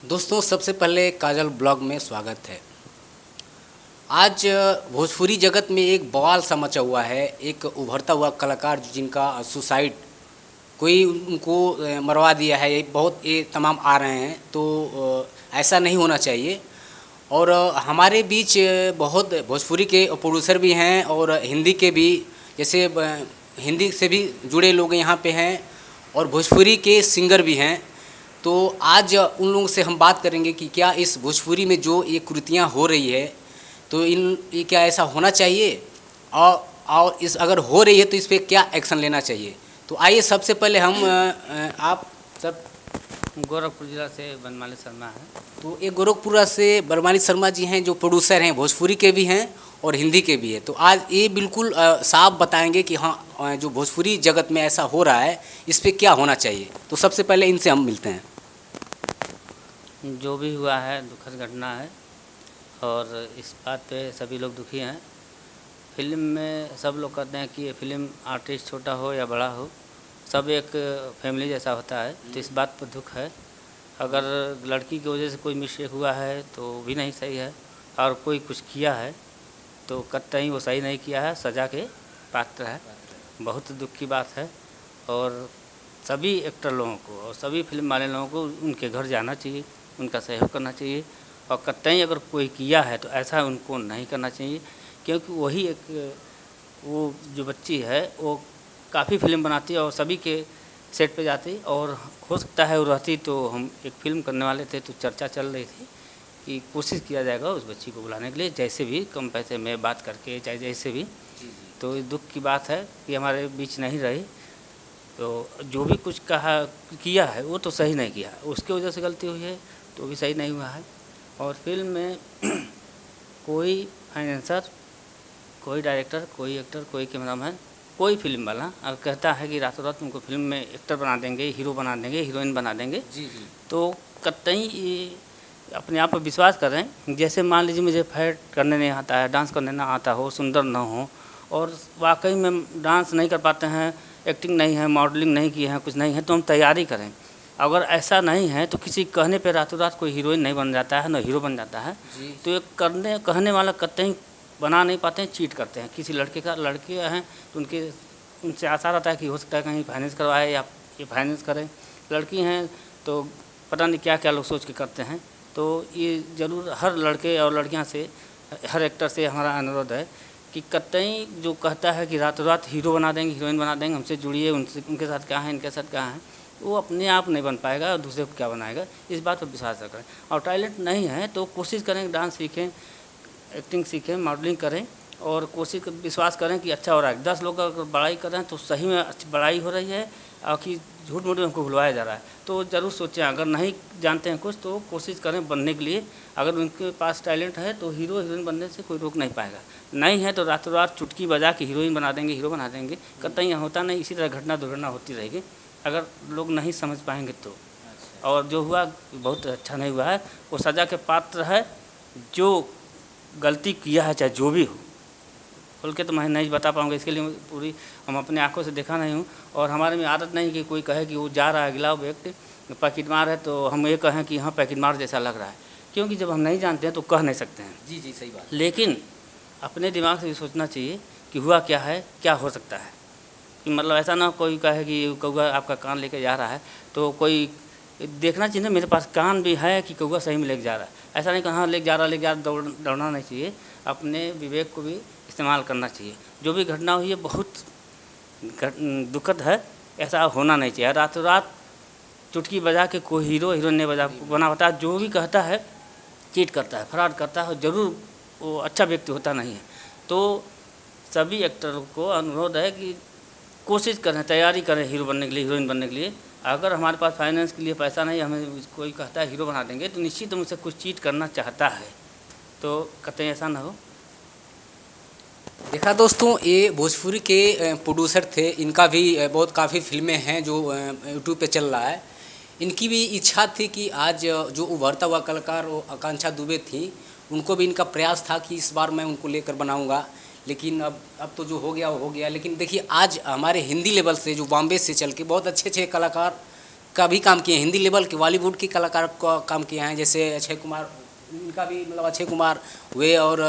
दोस्तों सबसे पहले काजल ब्लॉग में स्वागत है। आज भोजपुरी जगत में एक बवाल सा मचा हुआ है। एक उभरता हुआ कलाकार जिनका सुसाइड कोई उनको मरवा दिया है, ये तमाम आ रहे हैं। तो ऐसा नहीं होना चाहिए। और हमारे बीच बहुत भोजपुरी के प्रोड्यूसर भी हैं और हिंदी के भी, जैसे हिंदी से भी जुड़े लोग यहाँ पे हैं और भोजपुरी के सिंगर भी हैं। तो आज उन लोगों से हम बात करेंगे कि क्या इस भोजपुरी में जो ये कृतियाँ हो रही है तो ये क्या ऐसा होना चाहिए, और इस अगर हो रही है तो इस पर क्या एक्शन लेना चाहिए। तो आइए सबसे पहले हम आप सब गोरखपुर जिला से बनमाली शर्मा है। तो ये गोरखपुरा से बनमाली शर्मा जी हैं जो प्रोड्यूसर हैं, भोजपुरी के भी हैं और हिंदी के भी है। तो आज ये बिल्कुल साफ बताएंगे कि हाँ जो भोजपुरी जगत में ऐसा हो रहा है इस पर क्या होना चाहिए। तो सबसे पहले इनसे हम मिलते हैं। जो भी हुआ है दुखद घटना है और इस बात पे सभी लोग दुखी हैं। फिल्म में सब लोग कहते हैं कि ये फिल्म आर्टिस्ट छोटा हो या बड़ा हो, सब एक फैमिली जैसा होता है। तो इस बात पर दुख है। अगर लड़की की वजह से कोई मिस्टेक हुआ है तो भी नहीं सही है, और कोई कुछ किया है तो कतई वो सही नहीं किया है, सज़ा के पात्र है। बहुत दुख की बात है। और सभी एक्टर लोगों को और सभी फिल्म वाले लोगों को उनके घर जाना चाहिए, उनका सहयोग करना चाहिए। और कतई अगर कोई किया है तो ऐसा उनको नहीं करना चाहिए, क्योंकि वही एक वो जो बच्ची है वो काफ़ी फिल्म बनाती है और सभी के सेट पे जाती, और हो सकता है वो रहती तो हम एक फिल्म करने वाले थे। तो चर्चा चल रही थी कि कोशिश किया जाएगा उस बच्ची को बुलाने के लिए, जैसे भी कम पैसे में बात करके, चाहे जैसे भी। तो दुख की बात है कि हमारे बीच नहीं रही। तो जो भी कुछ कहा किया है वो तो सही नहीं किया, उसकी वजह से गलती हुई है तो भी सही नहीं हुआ है। और फिल्म में कोई फाइनेंसर, कोई डायरेक्टर, कोई एक्टर, कोई कैमरामैन, कोई फिल्म वाला अगर कहता है कि रातों रात उनको फिल्म में एक्टर बना देंगे, हीरो बना देंगे, हीरोइन बना देंगे, तो कतई ये अपने आप पर विश्वास कर रहे हैं। जैसे मान लीजिए मुझे फाइट करने नहीं आता है, डांस करने ना आता हो, सुंदर ना हो, और वाकई में डांस नहीं कर पाते हैं, एक्टिंग नहीं है, मॉडलिंग नहीं की है, कुछ नहीं है, तो हम तैयारी करें। अगर ऐसा नहीं है तो किसी कहने पे रातों रात कोई हीरोइन नहीं बन जाता है, ना हीरो बन जाता है। तो ये कहने वाला कतई बना नहीं पाते हैं, चीट करते हैं। किसी लड़के हैं तो उनसे आशा रहता है कि हो सकता है कहीं फाइनेंस करवाए या ये फाइनेंस करें। लड़की हैं तो पता नहीं क्या क्या लोग सोच के करते हैं। तो ये ज़रूर हर लड़के और लड़कियां से, हर एक्टर से हमारा अनुरोध है कि कतई जो कहता है कि रातों रात हीरो बना देंगे, हीरोइन बना देंगे, हमसे जुड़िए, उनके साथ क्या है, इनके साथ क्या है, वो अपने आप नहीं बन पाएगा और दूसरे को क्या बनाएगा। इस बात पर विश्वास करें। और टैलेंट नहीं है तो कोशिश करें, डांस सीखें, एक्टिंग सीखें, मॉडलिंग करें, और कोशिश विश्वास करें कि अच्छा हो रहा है। 10 लोग अगर बड़ाई कर रहे हैं तो सही में अच्छी बड़ाई हो रही है, और कि झूठ मूठ में हमको भुलवाया जा रहा है। तो ज़रूर सोचें, अगर नहीं जानते हैं कुछ तो कोशिश करें बनने के लिए। अगर उनके पास टैलेंट है तो हीरो हीरोइन बनने से कोई रोक नहीं पाएगा। नहीं है तो रातों रात चुटकी बजा के हीरोइन बना देंगे, हीरो बना देंगे, कतई होता नहीं। इसी तरह घटना दुर्घटना होती रहेगी अगर लोग नहीं समझ पाएंगे तो। और जो हुआ बहुत अच्छा नहीं हुआ है, वो सज़ा के पात्र है। जो गलती किया है चाहे जो भी हो, खोल के तो मैं नहीं बता पाऊँगा, इसके लिए पूरी हम अपने आंखों से देखा नहीं हूँ। और हमारे में आदत नहीं कि कोई कहे कि वो जा रहा है अगला व्यक्ति पैकेट मार है तो हम ये कहें कि हाँ पैकेट मार जैसा लग रहा है, क्योंकि जब हम नहीं जानते हैं तो कह नहीं सकते हैं। जी सही बात। लेकिन अपने दिमाग से भी सोचना चाहिए कि हुआ क्या है, क्या हो सकता है। कि मतलब ऐसा ना कोई कहे कि कौआ आपका कान लेके जा रहा है, तो कोई देखना चाहिए ना मेरे पास कान भी है कि कौआ सही में लेके जा रहा है। ऐसा नहीं कि हाँ लेके जा रहा दौड़ना नहीं चाहिए। अपने विवेक को भी इस्तेमाल करना चाहिए। जो भी घटना हुई है बहुत दुखद है, ऐसा होना नहीं चाहिए। रातों रात चुटकी बजा के कोई हीरो हीरोइन ने बना होता है। जो भी कहता है चीट करता है, फ्रॉड करता है, ज़रूर वो अच्छा व्यक्ति होता नहीं है। तो सभी एक्टरों को अनुरोध है कि कोशिश करें, तैयारी करें हीरो बनने के लिए, हीरोइन बनने के लिए। अगर हमारे पास फाइनेंस के लिए पैसा नहीं, हमें कोई कहता है हीरो बना देंगे, तो निश्चित मुझसे कुछ चीट करना चाहता है, तो कतई ऐसा ना हो। देखा दोस्तों, ये भोजपुरी के प्रोड्यूसर थे। इनका भी बहुत काफ़ी फिल्में हैं जो यूट्यूब पे चल रहा है। इनकी भी इच्छा थी कि आज जो उभरता हुआ कलाकार वो आकांक्षा दुबे थी, उनको भी इनका प्रयास था कि इस बार मैं उनको लेकर बनाऊंगा। लेकिन अब तो जो हो गया वो हो गया। लेकिन देखिए आज हमारे हिंदी लेवल से जो बॉम्बे से चल के बहुत अच्छे अच्छे कलाकार का भी काम किए हैं, हिंदी लेवल के बॉलीवुड के कलाकार का काम किए हैं, जैसे अक्षय कुमार, इनका भी मतलब अक्षय कुमार हुए, और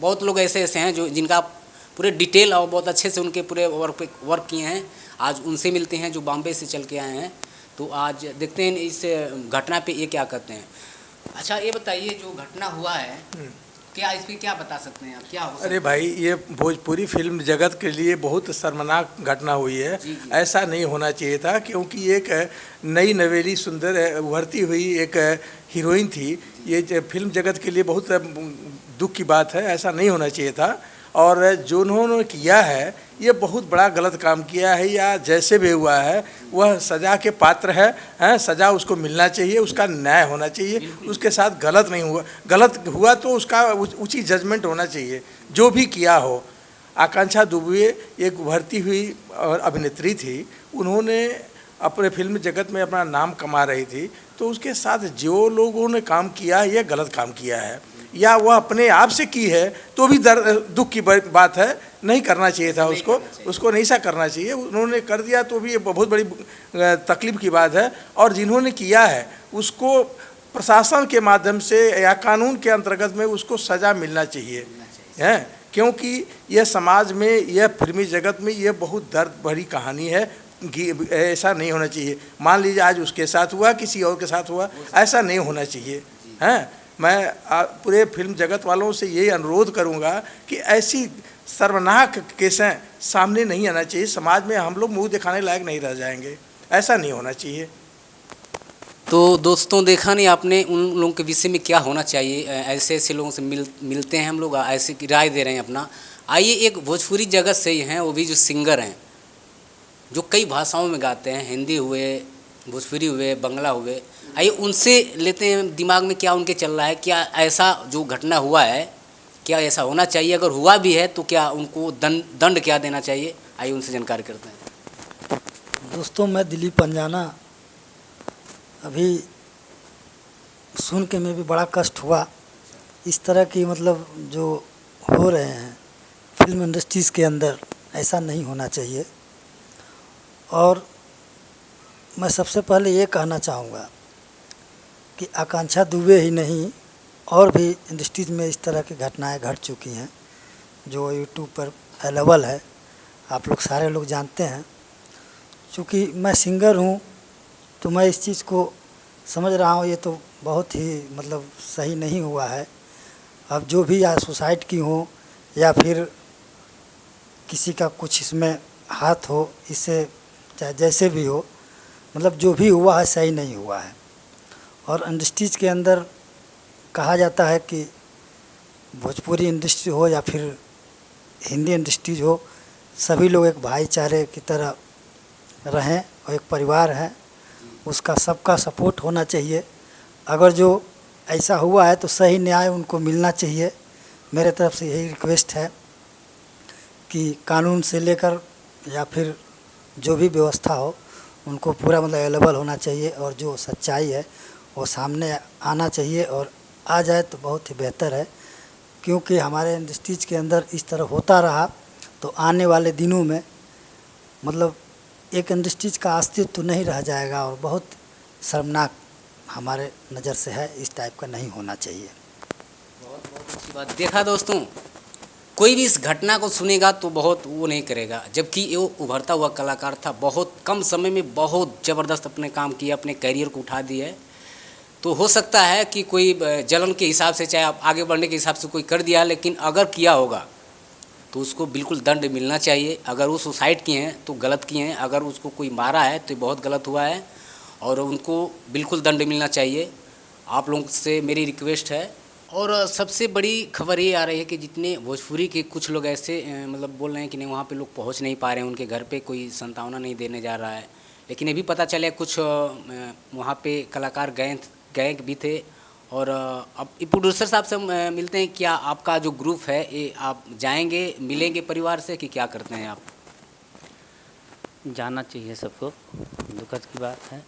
बहुत लोग ऐसे ऐसे हैं जो जिनका पूरे डिटेल और बहुत अच्छे से उनके पूरे वर्क किए हैं। आज उनसे मिलते हैं जो बॉम्बे से चल के आए हैं। तो आज देखते हैं इस घटना पे ये क्या कहते हैं। अच्छा ये बताइए, जो घटना हुआ है क्या इस पे क्या बता सकते हैं आप, क्या हो सकता है? अरे भाई, ये भोजपुरी फिल्म जगत के लिए बहुत शर्मनाक घटना हुई है। जी, जी। ऐसा नहीं होना चाहिए था, क्योंकि एक नई नवेली सुंदर उभरती हुई एक हीरोइन थी। ये फिल्म जगत के लिए बहुत दुख की बात है, ऐसा नहीं होना चाहिए था। और जो उन्होंने किया है ये बहुत बड़ा गलत काम किया है, या जैसे भी हुआ है वह सज़ा के पात्र है, हैं, सज़ा उसको मिलना चाहिए, उसका न्याय होना चाहिए। उसके साथ गलत नहीं हुआ, गलत हुआ तो उसका उचित जजमेंट होना चाहिए, जो भी किया हो। आकांक्षा दुबे एक उभरती हुई और अभिनेत्री थी, उन्होंने अपने फिल्म जगत में अपना नाम कमा रही थी, तो उसके साथ जो लोगों ने काम किया यह गलत काम किया है। या वह अपने आप से की है तो भी दुख की बात है, नहीं करना चाहिए था उसको नहीं सा करना चाहिए। उन्होंने कर दिया तो भी ये बहुत बड़ी तकलीफ की बात है। और जिन्होंने किया है उसको प्रशासन के माध्यम से या कानून के अंतर्गत में उसको सज़ा मिलना चाहिए, है, क्योंकि यह समाज में, यह फिल्मी जगत में यह बहुत दर्द भरी कहानी है। ऐसा नहीं होना चाहिए। मान लीजिए आज उसके साथ हुआ, किसी और के साथ हुआ, ऐसा नहीं होना चाहिए, हैं। मैं पूरे फिल्म जगत वालों से यही अनुरोध करूंगा कि ऐसी शर्मनाक केसें सामने नहीं आना चाहिए। समाज में हम लोग मुंह दिखाने लायक नहीं रह जाएंगे, ऐसा नहीं होना चाहिए। तो दोस्तों देखा नहीं आपने उन लोगों के विषय में क्या होना चाहिए। ऐसे ऐसे लोगों से मिलते हैं हम लोग, ऐसे की राय दे रहे हैं अपना। आइए एक भोजपुरी जगत से ही हैं, वो भी जो सिंगर हैं, जो कई भाषाओं में गाते हैं, हिंदी हुए, भोजपुरी हुए, बंगला हुए। आइए उनसे लेते हैं दिमाग में क्या उनके चल रहा है। क्या ऐसा जो घटना हुआ है क्या ऐसा होना चाहिए, अगर हुआ भी है तो क्या उनको दंड क्या देना चाहिए। आइए उनसे जानकारी करते हैं। दोस्तों, मैं दिलीप अंजाना, अभी सुन के मैं भी बड़ा कष्ट हुआ। इस तरह की मतलब जो हो रहे हैं फिल्म इंडस्ट्रीज़ के अंदर, ऐसा नहीं होना चाहिए। और मैं सबसे पहले ये कहना चाहूँगा कि आकांक्षा दुबे ही नहीं, और भी इंडस्ट्रीज़ में इस तरह की घटनाएं घट चुकी हैं जो यूट्यूब पर अवेलेबल है, आप लोग सारे लोग जानते हैं। चूँकि मैं सिंगर हूँ तो मैं इस चीज़ को समझ रहा हूँ, ये तो बहुत ही मतलब सही नहीं हुआ है। अब जो भी या सुसाइड की हो या फिर किसी का कुछ इसमें हाथ हो, इससे चाहे जैसे भी हो, मतलब जो भी हुआ है सही नहीं हुआ है। और इंडस्ट्रीज़ के अंदर कहा जाता है कि भोजपुरी इंडस्ट्री हो या फिर हिंदी इंडस्ट्रीज हो, सभी लोग एक भाईचारे की तरह रहें और एक परिवार है, उसका सबका सपोर्ट होना चाहिए। अगर जो ऐसा हुआ है तो सही न्याय उनको मिलना चाहिए। मेरे तरफ से यही रिक्वेस्ट है कि कानून से लेकर या फिर जो भी व्यवस्था हो उनको पूरा मतलब अवेलेबल होना चाहिए, और जो सच्चाई है वो सामने आना चाहिए। और आ जाए तो बहुत ही बेहतर है, क्योंकि हमारे इंडस्ट्रीज़ के अंदर इस तरह होता रहा तो आने वाले दिनों में मतलब एक इंडस्ट्रीज़ का अस्तित्व तो नहीं रह जाएगा, और बहुत शर्मनाक हमारे नज़र से है। इस टाइप का नहीं होना चाहिए। बहुत बहुत अच्छी बात। देखा दोस्तों, कोई भी इस घटना को सुनेगा तो बहुत वो नहीं करेगा, जबकि वो उभरता हुआ कलाकार था, बहुत कम समय में बहुत ज़बरदस्त अपने काम किया, अपने करियर को उठा दिया है। तो हो सकता है कि कोई जलन के हिसाब से, चाहे आप आगे बढ़ने के हिसाब से कोई कर दिया, लेकिन अगर किया होगा तो उसको बिल्कुल दंड मिलना चाहिए। अगर वो सुसाइड किए हैं तो गलत किए हैं, अगर उसको कोई मारा है तो बहुत गलत हुआ है, और उनको बिल्कुल दंड मिलना चाहिए। आप लोगों से मेरी रिक्वेस्ट है। और सबसे बड़ी खबर ये आ रही है कि जितने भोजपुरी के कुछ लोग ऐसे मतलब बोल रहे हैं कि नहीं, वहाँ पे लोग पहुँच नहीं पा रहे हैं, उनके घर पे कोई संतावना नहीं देने जा रहा है। लेकिन ये भी पता चले कुछ वहाँ पे कलाकार गए भी थे। और अब प्रोड्यूसर साहब से मिलते हैं। क्या आपका जो ग्रुप है ये आप जाएंगे, मिलेंगे परिवार से, कि क्या करते हैं आप? जाना चाहिए सबको, दुखद की बात है।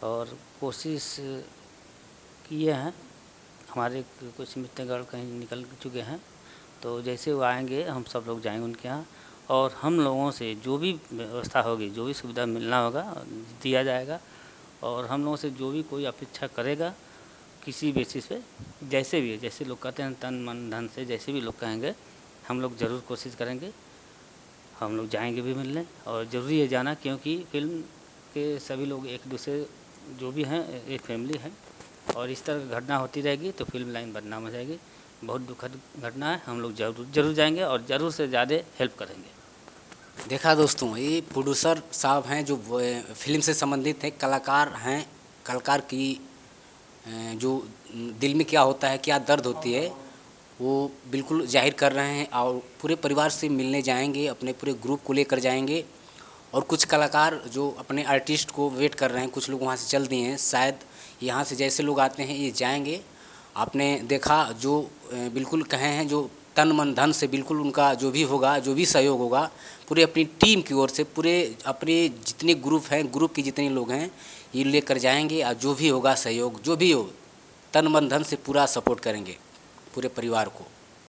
और कोशिश किए हैं, हमारे कुछ मित्रगण कहीं निकल चुके हैं, तो जैसे वो आएंगे हम सब लोग जाएंगे उनके यहाँ, और हम लोगों से जो भी व्यवस्था होगी, जो भी सुविधा मिलना होगा दिया जाएगा। और हम लोगों से जो भी कोई अपेक्षा करेगा किसी बेसिस पे, जैसे भी है, जैसे लोग कहते हैं तन मन धन से, जैसे भी लोग कहेंगे हम लोग ज़रूर कोशिश करेंगे। हम लोग जाएंगे भी मिलने, और ज़रूरी है जाना, क्योंकि फिल्म के सभी लोग एक दूसरे जो भी हैं एक फैमिली है, और इस तरह की घटना होती रहेगी तो फिल्म लाइन बदनाम हो जाएगी। बहुत दुखद घटना है, हम लोग ज़रूर जाएंगे और ज़रूर से ज़्यादा हेल्प करेंगे। देखा दोस्तों, ये प्रोड्यूसर साहब हैं जो फिल्म से संबंधित हैं, कलाकार हैं। कलाकार की जो दिल में क्या होता है, क्या दर्द होती है, वो बिल्कुल जाहिर कर रहे हैं। और पूरे परिवार से मिलने जाएंगे, अपने पूरे ग्रुप को लेकर जाएंगे। और कुछ कलाकार जो अपने आर्टिस्ट को वेट कर रहे हैं, कुछ लोग वहाँ से चल दिए हैं, शायद यहाँ से जैसे लोग आते हैं ये जाएंगे। आपने देखा जो बिल्कुल कहे हैं, जो तन मन धन से बिल्कुल उनका जो भी होगा, जो भी सहयोग होगा, पूरे अपनी टीम की ओर से, पूरे अपने जितने ग्रुप हैं, ग्रुप के जितने लोग हैं, ये लेकर जाएंगे। और जो भी होगा सहयोग, जो भी हो, तन मन धन से पूरा सपोर्ट करेंगे पूरे परिवार को।